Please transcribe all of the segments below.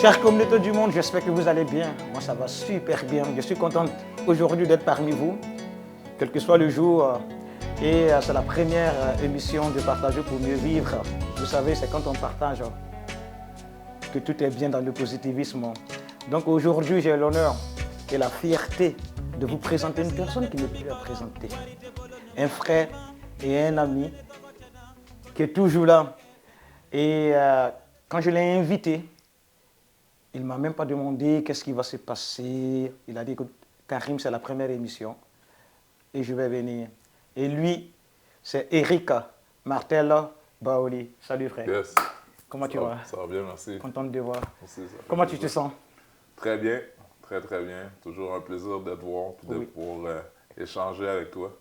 Chère communauté du monde, j'espère que vous allez bien. Moi, ça va super bien. Je suis contente aujourd'hui d'être parmi vous, quel que soit le jour. Et c'est la première émission de Partager pour mieux vivre. Vous savez, c'est quand on partage que tout est bien dans le positivisme. Donc aujourd'hui, j'ai l'honneur et la fierté de vous présenter une personne qui n'est plus à présenter. Un frère et un ami qui est toujours là. Et quand je l'ai invité, il ne m'a même pas demandé qu'est-ce qui va se passer. Il a dit que Karim, c'est la première émission et je vais venir. Et lui, c'est Erika Martella Baoli. Salut frère. Yes. Comment tu vas? Ça va bien, merci. Contente de voir. Merci, Comment tu te sens? Très bien, très très bien. Toujours un plaisir de te voir et de pouvoir échanger avec toi.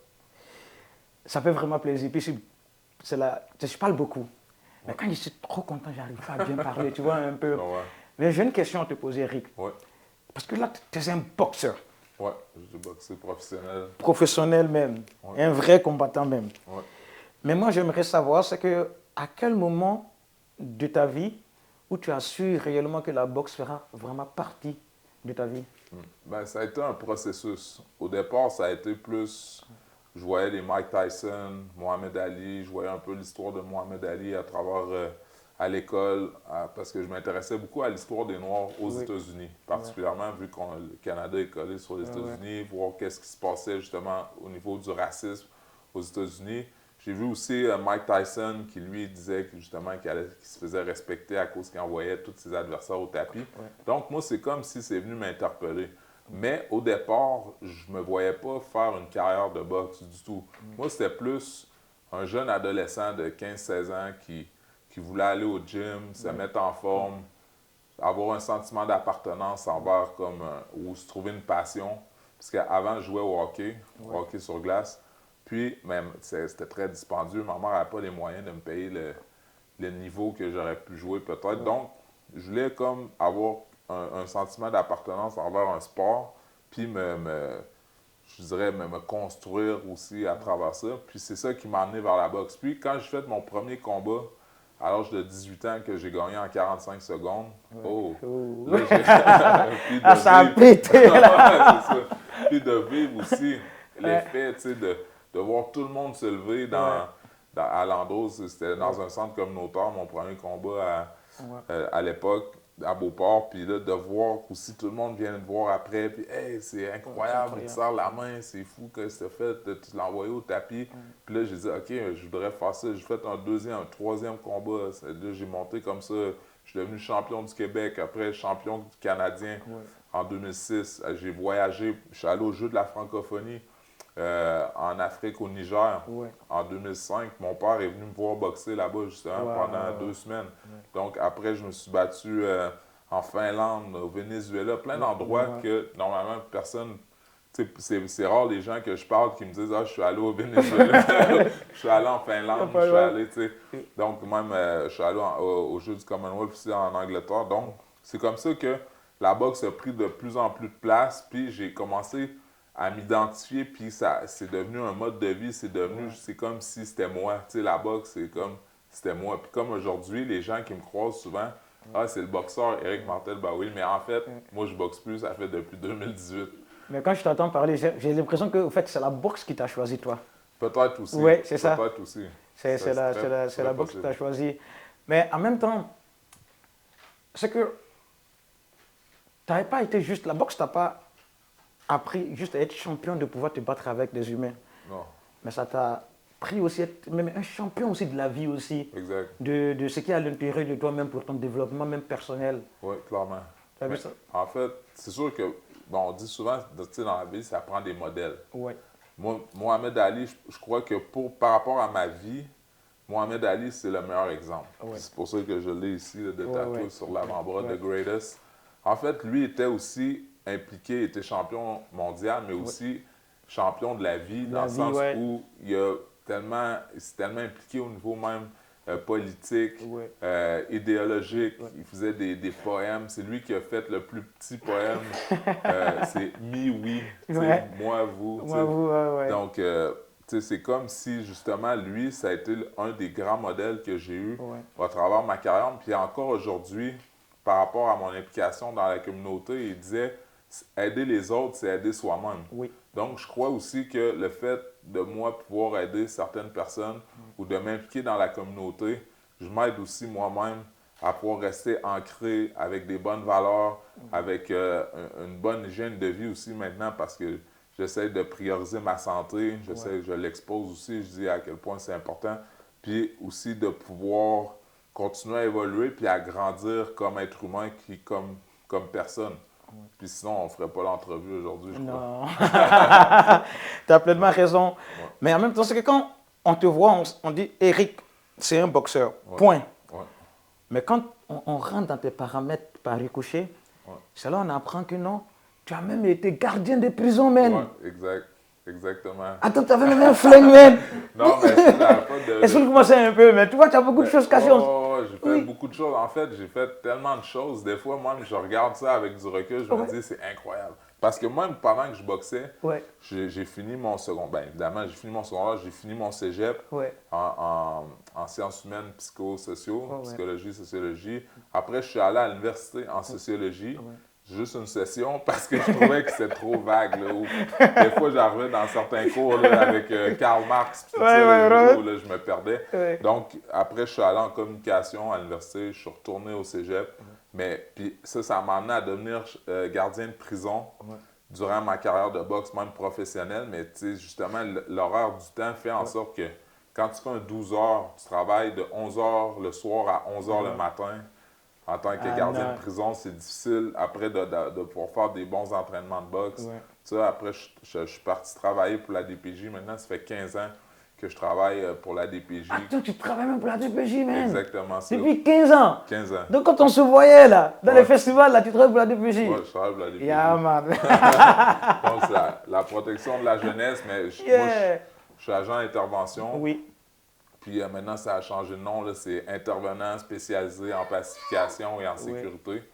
Ça fait vraiment plaisir. Puis je parle beaucoup. Mais quand je suis trop content, j'arrive pas à bien parler, tu vois un peu. Ouais. Mais j'ai une question à te poser, Eric. Ouais. Parce que là, tu es un boxeur. Ouais, je suis boxeur professionnel. Professionnel même. Ouais. Un vrai combattant même. Ouais. Mais moi, j'aimerais savoir, c'est que à quel moment de ta vie où tu as su réellement que la boxe fera vraiment partie de ta vie? Ben, ça a été un processus. Au départ, ça a été plus... Je voyais les Mike Tyson, Mohamed Ali, je voyais un peu l'histoire de Mohamed Ali à travers... à l'école, parce que je m'intéressais beaucoup à l'histoire des Noirs aux États-Unis, particulièrement vu que le Canada est collé sur les États-Unis, voir qu'est-ce qui se passait justement au niveau du racisme aux États-Unis. J'ai vu aussi Mike Tyson qui lui disait que, justement qu'il se faisait respecter à cause qu'il envoyait tous ses adversaires au tapis. Donc moi, c'est comme si c'est venu m'interpeller. Mais au départ, je ne me voyais pas faire une carrière de boxe du tout. Moi, c'était plus un jeune adolescent de 15-16 ans qui voulait aller au gym, se mettre en forme, avoir un sentiment d'appartenance envers ou se trouver une passion. Parce qu'avant, je jouais au hockey sur glace. Puis, même, c'était très dispendieux. Ma mère n'avait pas les moyens de me payer le niveau que j'aurais pu jouer peut-être. Donc, je voulais comme avoir un sentiment d'appartenance envers un sport, puis je dirais me construire aussi à travers ça. Puis c'est ça qui m'a amené vers la boxe. Puis quand j'ai fait mon premier combat, à l'âge de 18 ans, que j'ai gagné en 45 secondes. Là, ça a pété, là! C'est ça. Puis de vivre aussi l'effet, tu sais, de voir tout le monde se lever à Landos. C'était dans un centre communautaire, mon premier combat à l'époque, à Beauport. Puis là, de voir aussi tout le monde vient te voir après. Puis, hey, c'est incroyable, il te serre la main, c'est fou que c'est fait, tu l'as envoyé au tapis. Puis là, j'ai dit, OK, je voudrais faire ça. J'ai fait un troisième combat. Là, j'ai monté comme ça. Je suis devenu champion du Québec, après champion du Canadien en 2006. J'ai voyagé, je suis allé aux Jeux de la francophonie en Afrique, au Niger, en 2005. Mon père est venu me voir boxer là-bas, justement, pendant 2 semaines. Donc, après, je me suis battu en Finlande, au Venezuela, plein d'endroits que, normalement, personne... C'est rare les gens que je parle qui me disent « Ah, je suis allé au Venezuela, je suis allé en Finlande, je suis allé... » Donc, même, je suis allé au Jeux du Commonwealth aussi en Angleterre. Donc, c'est comme ça que la boxe a pris de plus en plus de place. Puis, j'ai commencé à m'identifier, puis c'est devenu un mode de vie, c'est comme si c'était moi. Tu sais, la boxe, c'est comme c'était moi. Puis comme aujourd'hui, les gens qui me croisent souvent, ah, c'est le boxeur Eric Martel Baoli, mais en fait, moi, je boxe plus, ça fait depuis 2018. Mais quand je t'entends parler, j'ai l'impression que en fait, c'est la boxe qui t'a choisi, toi. Peut-être aussi. Oui, c'est ça. Peut-être aussi. C'est la boxe qui t'a choisi. Mais en même temps, c'est que tu n'avais pas été juste... La boxe t'a pas appris juste à être champion, de pouvoir te battre avec des humains. Non. Mais ça t'a pris aussi être même un champion aussi de la vie aussi. Exact. De ce qui est à l'intérieur de toi-même pour ton développement même personnel. Oui, clairement. Tu as vu ça? En fait, c'est sûr que, bon, on dit souvent, tu sais, dans la vie, ça prend des modèles. Oui. Moi, Mohamed Ali, je crois que par rapport à ma vie, Mohamed Ali, c'est le meilleur exemple. C'est pour ça que je l'ai ici, de tatoué sur l'avant-bras, The Greatest. En fait, lui était aussi impliqué, il était champion mondial, mais aussi champion de la vie, dans le sens où il s'est tellement impliqué au niveau même politique, idéologique. Il faisait des poèmes. C'est lui qui a fait le plus petit poème. C'est « Me, oui », moi, vous. Moi, vous, Donc, c'est comme si, justement, lui, ça a été un des grands modèles que j'ai eu à travers ma carrière. Puis encore aujourd'hui, par rapport à mon implication dans la communauté, il disait aider les autres, c'est aider soi-même. Oui. Donc, je crois aussi que le fait de moi pouvoir aider certaines personnes ou de m'impliquer dans la communauté, je m'aide aussi moi-même à pouvoir rester ancré avec des bonnes valeurs, avec une bonne hygiène de vie aussi maintenant parce que j'essaie de prioriser ma santé, je l'expose aussi, je dis à quel point c'est important, puis aussi de pouvoir continuer à évoluer puis à grandir comme être humain, comme personne. Puis sinon, on ne ferait pas l'entrevue aujourd'hui, je crois. Non. Tu as pleinement raison. Ouais. Mais en même temps, c'est que quand on te voit, on dit Eric, c'est un boxeur. Point. Ouais. Mais quand on rentre dans tes paramètres par ricochet, c'est là qu'on apprend que non, tu as même été gardien de prison, man. Ouais, exactement. Attends, tu avais même un flingue, man. Non, mais c'est la faute de... Est-ce que tu commençais un peu, mais tu vois, tu as beaucoup de choses cachées. J'ai fait beaucoup de choses. En fait, j'ai fait tellement de choses. Des fois, moi, je regarde ça avec du recul, je me dis, c'est incroyable. Parce que même pendant que je boxais, j'ai fini mon secondaire. Bien évidemment, j'ai fini mon secondaire, j'ai fini mon cégep en sciences humaines, psychosociaux, psychologie, sociologie. Après, je suis allé à l'université en sociologie. Juste une session parce que je trouvais que c'était trop vague. Là, des fois, j'arrivais dans certains cours là, avec Karl Marx, où là, je me perdais. Donc, après, je suis allé en communication à l'université, je suis retourné au cégep. Mais puis ça m'a amené à devenir gardien de prison durant ma carrière de boxe, même professionnelle. Mais tu sais, justement, l'horaire du temps fait en sorte que quand tu fais un 12 heures, tu travailles de 11 heures le soir à 11 heures le matin. En tant que gardien de prison, c'est difficile après de pouvoir faire des bons entraînements de boxe. Tu sais, après, je suis parti travailler pour la DPJ. Maintenant, ça fait 15 ans que je travaille pour la DPJ. Attends, tu travailles même pour la DPJ, man. Exactement ça. Depuis 15 ans. 15 ans. Donc, quand on se voyait là, dans les festivals, là, tu travailles pour la DPJ. Oui, je travaille pour la DPJ. Yeah, man. Donc, c'est la protection de la jeunesse, mais moi, je suis agent d'intervention. Oui. Puis maintenant, ça a changé de nom. C'est intervenant spécialisé en pacification et en sécurité.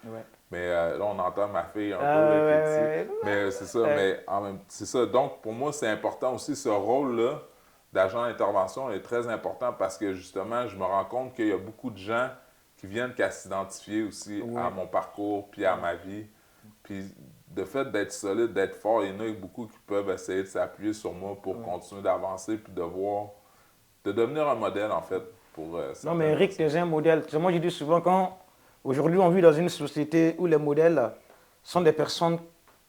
Mais là, on entend ma fille un peu. Mais c'est ça. Mais c'est ça. Donc, pour moi, c'est important aussi, ce rôle-là d'agent d'intervention est très important parce que justement, je me rends compte qu'il y a beaucoup de gens qui viennent qu'à s'identifier aussi à mon parcours puis à ma vie. Puis le fait d'être solide, d'être fort, il y en a beaucoup qui peuvent essayer de s'appuyer sur moi pour continuer d'avancer puis de devenir un modèle, en fait, pour non, mais Eric, tu es un modèle. Moi, je dis souvent, aujourd'hui, on vit dans une société où les modèles sont des personnes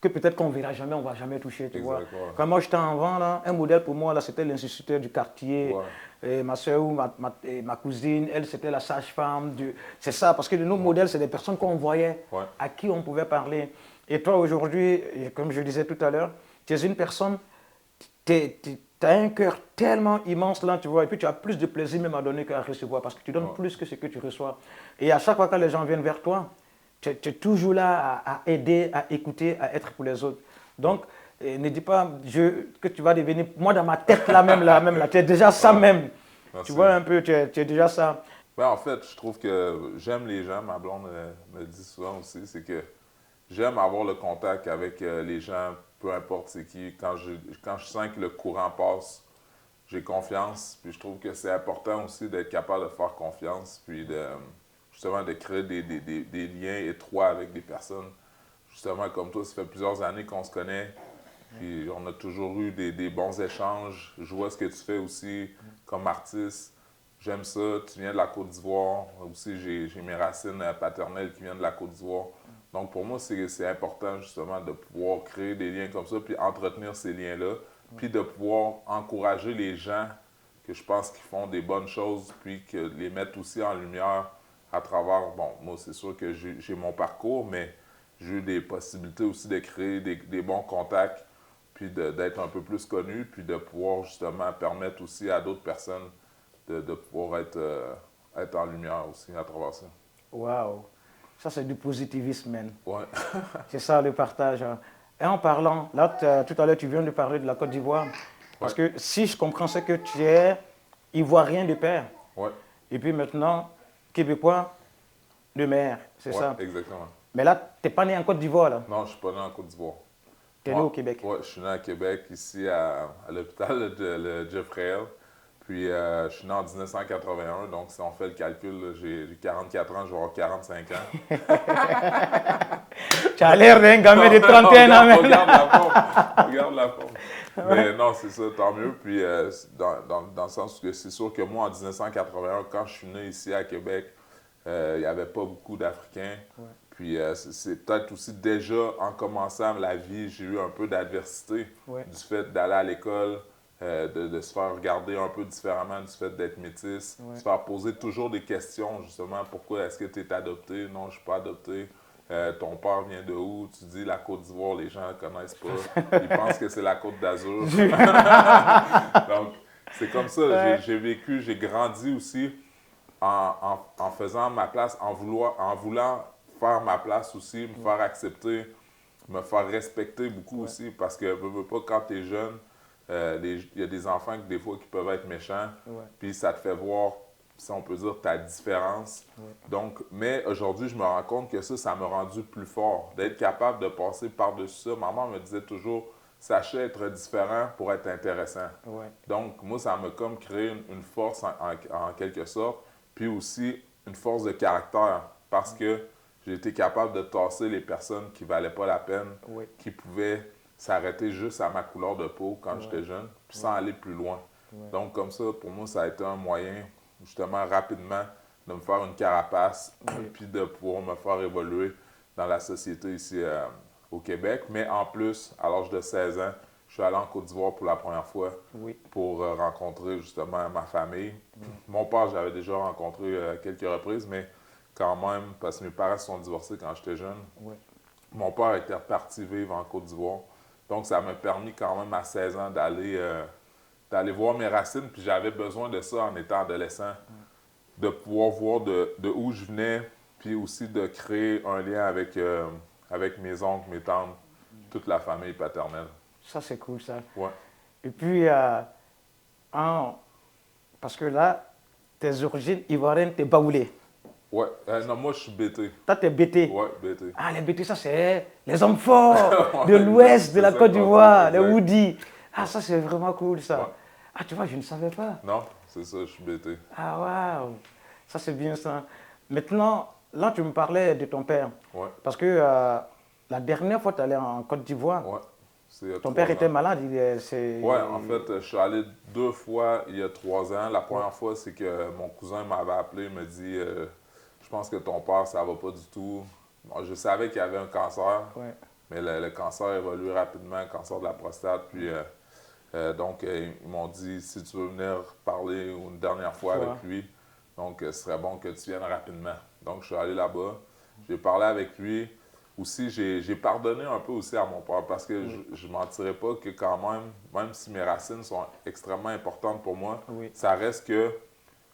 que peut-être qu'on ne verra jamais, on ne va jamais toucher, tu vois. Quand moi, j'étais enfant, là, un modèle pour moi, là, c'était l'instituteur du quartier. Et ma soeur ou ma cousine, elle, c'était la sage-femme. C'est ça, parce que nos modèles, c'est des personnes qu'on voyait, à qui on pouvait parler. Et toi, aujourd'hui, comme je disais tout à l'heure, tu es une personne, tu as un cœur tellement immense là, tu vois, et puis tu as plus de plaisir même à donner qu'à recevoir, parce que tu donnes plus que ce que tu reçois. Et à chaque fois que les gens viennent vers toi, tu es toujours là à aider, à écouter, à être pour les autres. Donc, ne dis pas que tu vas devenir, moi dans ma tête là, tu es déjà ça même. Merci. Tu vois un peu, tu es déjà ça. Ben, en fait, je trouve que j'aime les gens, ma blonde me dit souvent aussi, c'est que j'aime avoir le contact avec les gens, peu importe c'est qui. Quand je sens que le courant passe, j'ai confiance. Puis je trouve que c'est important aussi d'être capable de faire confiance, puis justement de créer des liens étroits avec des personnes. Justement, comme toi, ça fait plusieurs années qu'on se connaît, puis on a toujours eu des bons échanges. Je vois ce que tu fais aussi comme artiste. J'aime ça. Tu viens de la Côte d'Ivoire. Aussi, j'ai mes racines paternelles qui viennent de la Côte d'Ivoire. Donc, pour moi, c'est important, justement, de pouvoir créer des liens comme ça, puis entretenir ces liens-là, puis de pouvoir encourager les gens que je pense qui font des bonnes choses, puis que les mettre aussi en lumière à travers, bon, moi, c'est sûr que j'ai mon parcours, mais j'ai eu des possibilités aussi de créer des bons contacts, puis d'être un peu plus connu, puis de pouvoir, justement, permettre aussi à d'autres personnes de pouvoir être en lumière aussi à travers ça. Wow! Ça, c'est du positivisme, man. Ouais. C'est ça, le partage. Et en parlant, là, tout à l'heure, tu viens de parler de la Côte d'Ivoire. Parce que si je comprends, c'est que tu es ivoirien de père. Ouais. Et puis maintenant, québécois de mère, c'est ça? Exactement. Mais là, tu n'es pas né en Côte d'Ivoire, là? Non, je ne suis pas né en Côte d'Ivoire. Tu es né au Québec? Oui, je suis né à Québec, ici à l'hôpital de Jeffrey. Puis, je suis né en 1981, donc si on fait le calcul, j'ai 44 ans, je vais avoir 45 ans. Tu as l'air d'un gamin de 31 ans même. Regarde la forme, regarde la forme. Mais non, c'est ça, tant mieux. Puis, dans le sens que c'est sûr que moi, en 1981, quand je suis né ici à Québec, il n'y avait pas beaucoup d'Africains. Ouais. Puis, c'est peut-être aussi déjà, en commençant la vie, j'ai eu un peu d'adversité Ouais. du fait d'aller à l'école. De se faire regarder un peu différemment du fait d'être métisse, Ouais. se faire poser toujours des questions, justement, pourquoi est-ce que tu es adopté? Non, je ne suis pas adopté. Ton père vient de où? Tu dis la Côte d'Ivoire, les gens ne connaissent pas. Ils pensent que c'est la Côte d'Azur. Donc, c'est comme ça. Ouais. J'ai vécu, j'ai grandi aussi en faisant ma place, en voulant faire ma place aussi, me faire accepter, me faire respecter beaucoup aussi, parce que veux pas, quand tu es jeune, il y a des enfants des fois qui peuvent être méchants, puis ça te fait voir, si on peut dire, ta différence. Donc, mais aujourd'hui, je me rends compte que ça m'a rendu plus fort, d'être capable de passer par-dessus ça. Maman me disait toujours, sachez être différent pour être intéressant. Donc, moi, ça m'a comme créé une force en quelque sorte, puis aussi une force de caractère, parce que j'ai été capable de tasser les personnes qui ne valaient pas la peine, qui pouvaient s'arrêter juste à ma couleur de peau quand j'étais jeune, puis sans aller plus loin. Donc, comme ça, pour moi, ça a été un moyen, justement, rapidement, de me faire une carapace, puis de pouvoir me faire évoluer dans la société ici au Québec. Mais en plus, à l'âge de 16 ans, je suis allé en Côte d'Ivoire pour la première fois pour rencontrer justement ma famille. Mon père, j'avais déjà rencontré quelques reprises, mais quand même, parce que mes parents se sont divorcés quand j'étais jeune. Mon père était reparti vivre en Côte d'Ivoire. Donc, ça m'a permis quand même à 16 ans d'aller voir mes racines. Puis j'avais besoin de ça en étant adolescent, de pouvoir voir de où je venais, puis aussi de créer un lien avec mes oncles, mes tantes, toute la famille paternelle. Ça, c'est cool, ça. Ouais. Et puis, parce que là, tes origines ivoiriennes, t'es baoulé. Ouais. Non, moi, je suis BT. Toi, t'es BT. Ouais, BT. Ah, les BT, ça, c'est les hommes forts de l'ouest de la Côte d'Ivoire, les Woody. Ah, ça, c'est vraiment cool, ça. Ouais. Ah, tu vois, je ne savais pas. Non, c'est ça, je suis BT. Ah, waouh. Ça, c'est bien, ça. Maintenant, là, tu me parlais de ton père. Ouais. Parce que la dernière fois, tu allais en Côte d'Ivoire. Ouais. Ton père était malade. Oui, en fait, je suis allé 2 fois il y a 3 ans. La première fois, c'est que mon cousin m'avait appelé, me dit je pense que ton père, ça va pas du tout. Bon, je savais qu'il y avait un cancer, mais le cancer évolue rapidement, le cancer de la prostate. Puis, donc, ils m'ont dit si tu veux venir parler une dernière fois avec lui, donc ce serait bon que tu viennes rapidement. Donc, je suis allé là-bas, j'ai parlé avec lui. Aussi, j'ai pardonné un peu aussi à mon père parce que je ne mentirais pas que quand même si mes racines sont extrêmement importantes pour moi, ça reste que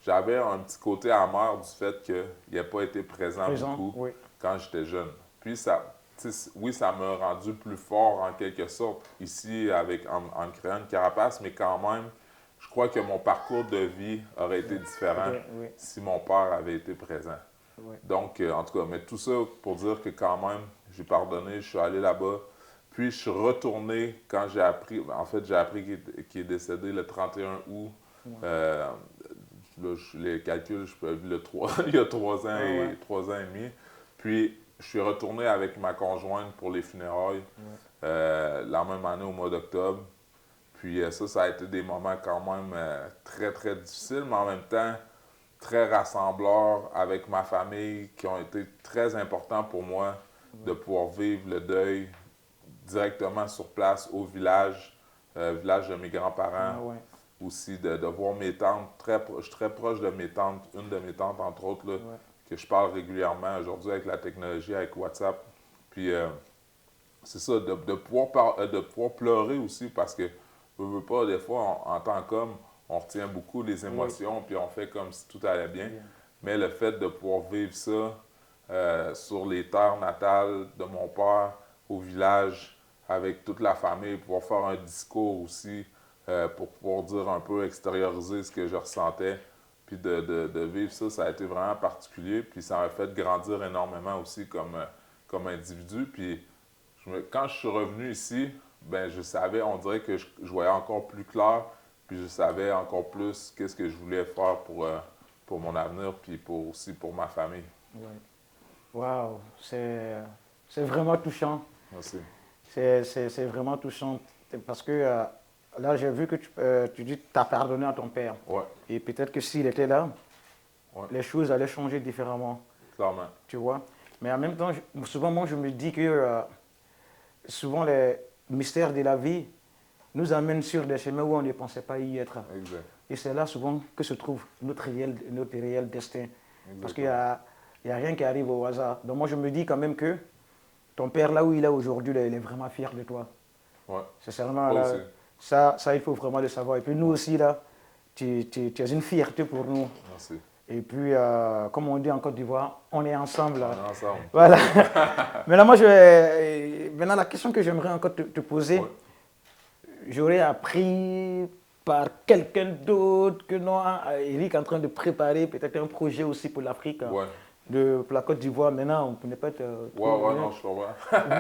j'avais un petit côté amer du fait qu'il n'ait pas été présent beaucoup quand j'étais jeune. Puis ça m'a rendu plus fort en quelque sorte ici en créant une carapace, mais quand même, je crois que mon parcours de vie aurait été différent si mon père avait été présent. Donc, en tout cas, mais tout ça pour dire que quand même, j'ai pardonné, je suis allé là-bas. Puis, je suis retourné quand j'ai appris, en fait, j'ai appris qu'il est décédé le 31 août. Là, les calculs, je peux le 3, il y a 3 ans et 3 ans et demi. Puis, je suis retourné avec ma conjointe pour les funérailles la même année au mois d'octobre. Puis, ça a été des moments quand même très, très difficiles, mais en même temps, très rassembleurs avec ma famille qui ont été très importants pour moi de pouvoir vivre le deuil directement sur place au village de mes grands-parents. Aussi de voir mes tantes, je suis très proche de mes tantes, une de mes tantes entre autres, là, que je parle régulièrement aujourd'hui avec la technologie, avec WhatsApp. Puis c'est ça, de pouvoir pleurer aussi parce que je veux pas, des fois, en tant qu'homme, on retient beaucoup les émotions, puis on fait comme si tout allait bien. Mais le fait de pouvoir vivre ça sur les terres natales de mon père, au village, avec toute la famille, pouvoir faire un discours aussi, pour pouvoir dire un peu, extérioriser ce que je ressentais, puis de vivre ça, ça a été vraiment particulier. Puis ça m'a fait grandir énormément aussi comme individu. Puis quand je suis revenu ici, ben je savais, on dirait que je voyais encore plus clair Puis je savais encore plus qu'est-ce que je voulais faire pour mon avenir, puis aussi pour ma famille. Ouais. Waouh, c'est vraiment touchant. Merci. C'est vraiment touchant parce que là, j'ai vu que tu dis que tu as pardonné à ton père. Ouais, Et peut-être que s'il était là, ouais, les choses allaient changer différemment, clairement. tu vois. Mais en même temps, souvent, moi, je me dis que souvent, les mystères de la vie nous amènent sur des chemins où on ne pensait pas y être. Exact. Et c'est là souvent que se trouve notre réel destin. Parce qu'il n'y Exactement. a rien qui arrive au hasard. Donc moi, je me dis quand même que ton père, là où il est aujourd'hui, il est vraiment fier de toi. Ouais, Sincèrement, toi là, aussi. ça, il faut vraiment le savoir. Et puis nous Ouais, aussi, là, tu es une fierté pour nous. merci. Et puis, comme on dit en Côte d'Ivoire, on est ensemble. On Là. est ensemble. Voilà. Maintenant, maintenant, la question que j'aimerais encore te poser, Ouais, j'aurais appris par quelqu'un d'autre que non, Eric est en train de préparer peut-être un projet aussi pour l'Afrique, ouais, pour la Côte d'Ivoire. Maintenant, on ne peut pas ouais, non, je comprends.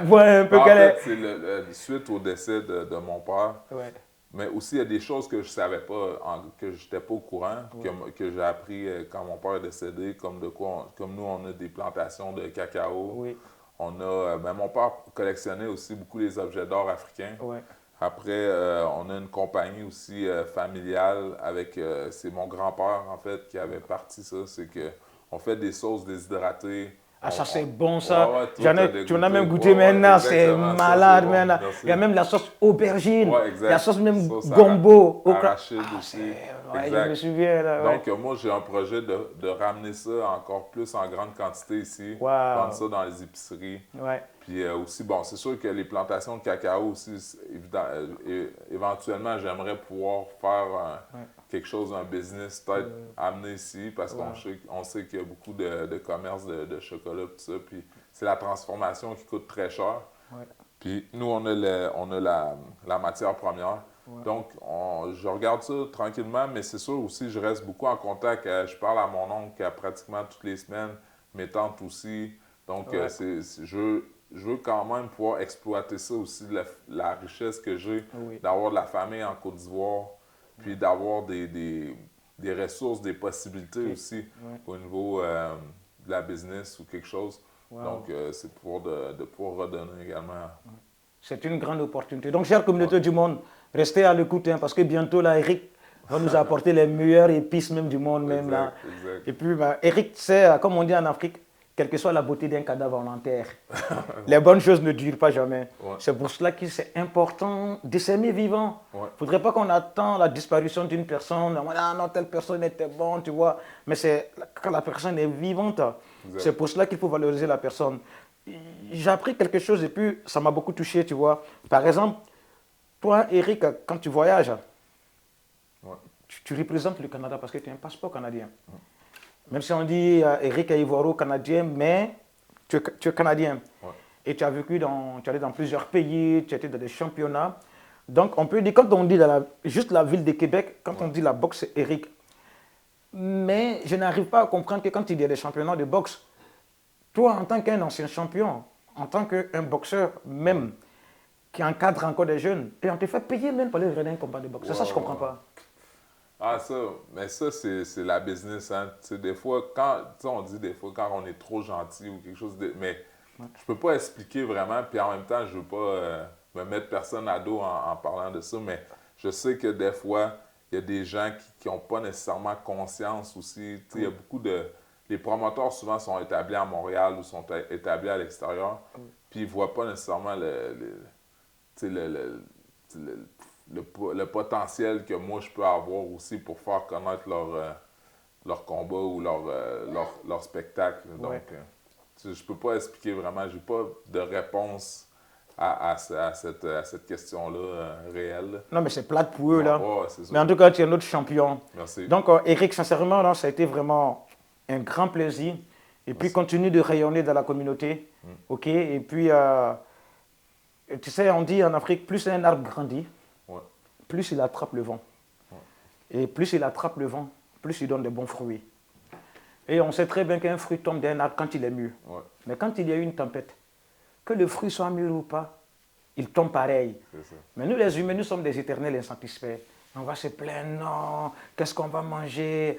voir un Mais peu en quelle fait, est. c'est suite au décès de mon père, Ouais, mais aussi il y a des choses que je savais pas, que je n'étais pas au courant, ouais, que j'ai appris quand mon père est décédé, comme comme nous, on a des plantations de cacao. oui, On a, ben, mon père collectionnait aussi beaucoup les objets d'or africains. ouais. Après, on a une compagnie aussi familiale avec, c'est mon grand-père en fait qui avait parti ça, c'est que on fait des sauces déshydratées. Ah, ça c'est bon ça. Ouais, ouais, toi, t'as Tu en as dégoûté. même goûté Ouais, ouais, maintenant, c'est exactement, ça c'est malade bon, maintenant. Il y a merci. même la sauce aubergine, Ouais, la exact. sauce même Sauce gombo. arachide Ah, aussi, ouais, je me exact. souviens là, ouais. Donc, moi, j'ai un projet de ramener ça encore plus en grande quantité ici, vendre Waouh, ça dans les épiceries. ouais, Puis aussi, bon, c'est sûr que les plantations de cacao aussi, éventuellement, j'aimerais pouvoir faire ouais, quelque chose, un business peut-être euh, amené ici, parce ouais, on sait qu'il y a beaucoup de commerces de chocolat, tout ça. Puis c'est la transformation qui coûte très cher. ouais, Puis nous, on a la matière première. ouais, Donc, je regarde ça tranquillement, mais c'est sûr aussi, je reste beaucoup en contact. Je parle à mon oncle pratiquement toutes les semaines, mes tantes aussi. Donc, ouais, je veux quand même pouvoir exploiter ça aussi, la richesse que j'ai, oui, d'avoir de la famille en Côte d'Ivoire, puis d'avoir des ressources, des possibilités ok, aussi ouais, au niveau de la business ou quelque chose. waouh. Donc, c'est de pouvoir redonner également. C'est une grande opportunité. Donc, chère Ouais, communauté du monde, restez à l'écoute hein, parce que bientôt là, Eric va nous apporter les meilleures épices même du monde même là. exact, exact. Et puis, bah, Eric, c'est comme on dit en Afrique, quelle que soit la beauté d'un cadavre en l'enterre. Les bonnes choses ne durent pas jamais. Ouais, C'est pour cela que c'est important de s'aimer vivant. Il ouais, ne faudrait pas qu'on attend la disparition d'une personne. Ah non, telle personne était bonne, tu vois. Mais c'est quand la personne est vivante. C'est exact. pour cela qu'il faut valoriser la personne. J'ai appris quelque chose et puis ça m'a beaucoup touché, tu vois. Par exemple, toi, Eric, quand tu voyages, Ouais, tu représentes le Canada parce que tu as un passeport canadien. Même si on dit Eric est ivoiro-canadien, mais tu es canadien. ouais, Et tu as vécu tu es allé dans plusieurs pays, tu étais dans des championnats. Donc on peut dire, quand on dit juste la ville de Québec, quand ouais, on dit la boxe, c'est Eric. Mais je n'arrive pas à comprendre que quand il y a des championnats de boxe, toi en tant qu'un ancien champion, en tant qu'un boxeur ouais. même, qui encadre encore des jeunes, et on te fait payer même pour aller regarder un combat de boxe. C'est ça, je ne Ouais, comprends ouais. pas. Ah, mais ça, c'est la business, hein. Tu sais, des fois, tu sais, on dit des fois quand on est trop gentil ou quelque chose mais je peux pas expliquer vraiment, puis en même temps, je veux pas me mettre personne à dos en parlant de ça, mais je sais que des fois, il y a des gens qui n'ont pas nécessairement conscience aussi. Tu sais, il y a Oui, beaucoup les promoteurs souvent sont établis à Montréal ou sont établis à l'extérieur, oui, puis ils voient pas nécessairement tu sais, le potentiel que moi je peux avoir aussi pour faire connaître leur combat ou leur spectacle. Donc, ouais. je peux pas expliquer vraiment, j'ai pas de réponse à cette question-là réelle. Non, mais c'est plate pour eux, Ouais, là. ouais, c'est Mais en sûr. tout cas, tu es notre champion. Merci. Donc, Eric, sincèrement, là, ça a été vraiment un grand plaisir. Et puis, Merci. continue de rayonner dans la communauté. Mm. OK? Et puis, tu sais, on dit en Afrique, plus un arbre grandit, Ouais, plus il attrape le vent. ouais, Et plus il attrape le vent, plus il donne de bons fruits. Et on sait très bien qu'un fruit tombe d'un arbre quand il est mûr. ouais, Mais quand il y a eu une tempête, que le fruit soit mûr ou pas, il tombe pareil. c'est ça. Mais nous, les humains, nous sommes des éternels insatisfaits. On va se plaindre, non, qu'est-ce qu'on va manger,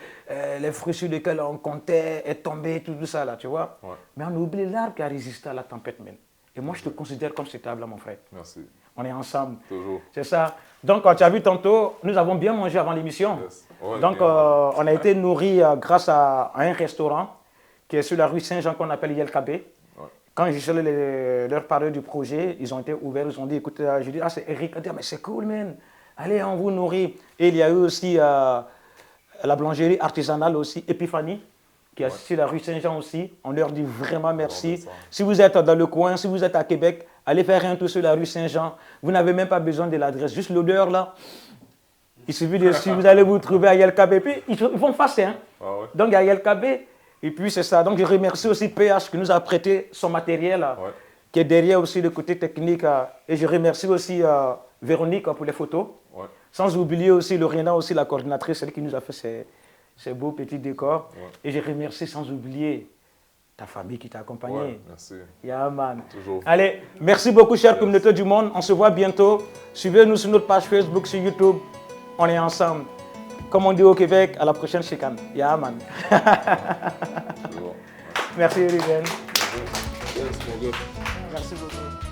les fruits sur lesquels on comptait est tombé, tout ça là, tu vois. Ouais. Mais on oublie l'arbre qui a résisté à la tempête, même. Et moi, je te considère comme cet arbre là, mon frère. Merci. On est ensemble. Toujours. C'est ça. Donc, tu as vu tantôt, nous avons bien mangé avant l'émission. Yes. Ouais, Donc, on a été nourris grâce à un restaurant qui est sur la rue Saint-Jean qu'on appelle Yelkabé. Ouais. Quand j'ai leur parlé du projet, ils ont été ouverts, ils ont dit, écoute, j'ai dit, ah, c'est Eric. Il a dit, mais c'est cool, man. Allez, on vous nourrit. Et il y a eu aussi la boulangerie artisanale aussi, Epiphanie, qui est sur la rue Saint-Jean aussi. On leur dit vraiment merci. Si vous êtes dans le coin, si vous êtes à Québec, allez faire un tour sur la rue Saint-Jean. Vous n'avez même pas besoin de l'adresse, juste l'odeur là. Il suffit de si vous allez vous trouver à Yelkabé. Puis ils vont passer. Hein. Ah ouais. Donc il y a Yelkabé. Et puis c'est ça. Donc je remercie aussi PH qui nous a prêté son matériel, Ouais. qui est derrière aussi le côté technique. Et je remercie aussi Véronique pour les photos. Ouais. Sans oublier aussi Lorena, aussi la coordinatrice, celle qui nous a fait ces beaux petits décors. Ouais. Et je remercie sans oublier ta famille qui t'a accompagné. Ouais, merci. Yeah, man. Toujours. Allez, merci beaucoup, chère communauté du monde. On se voit bientôt. Suivez-nous sur notre page Facebook, sur YouTube. On est ensemble. Comme on dit au Québec, à la prochaine chicane. Yeah, man. Toujours. Merci, Ruben. Yes, mon gars. Merci beaucoup.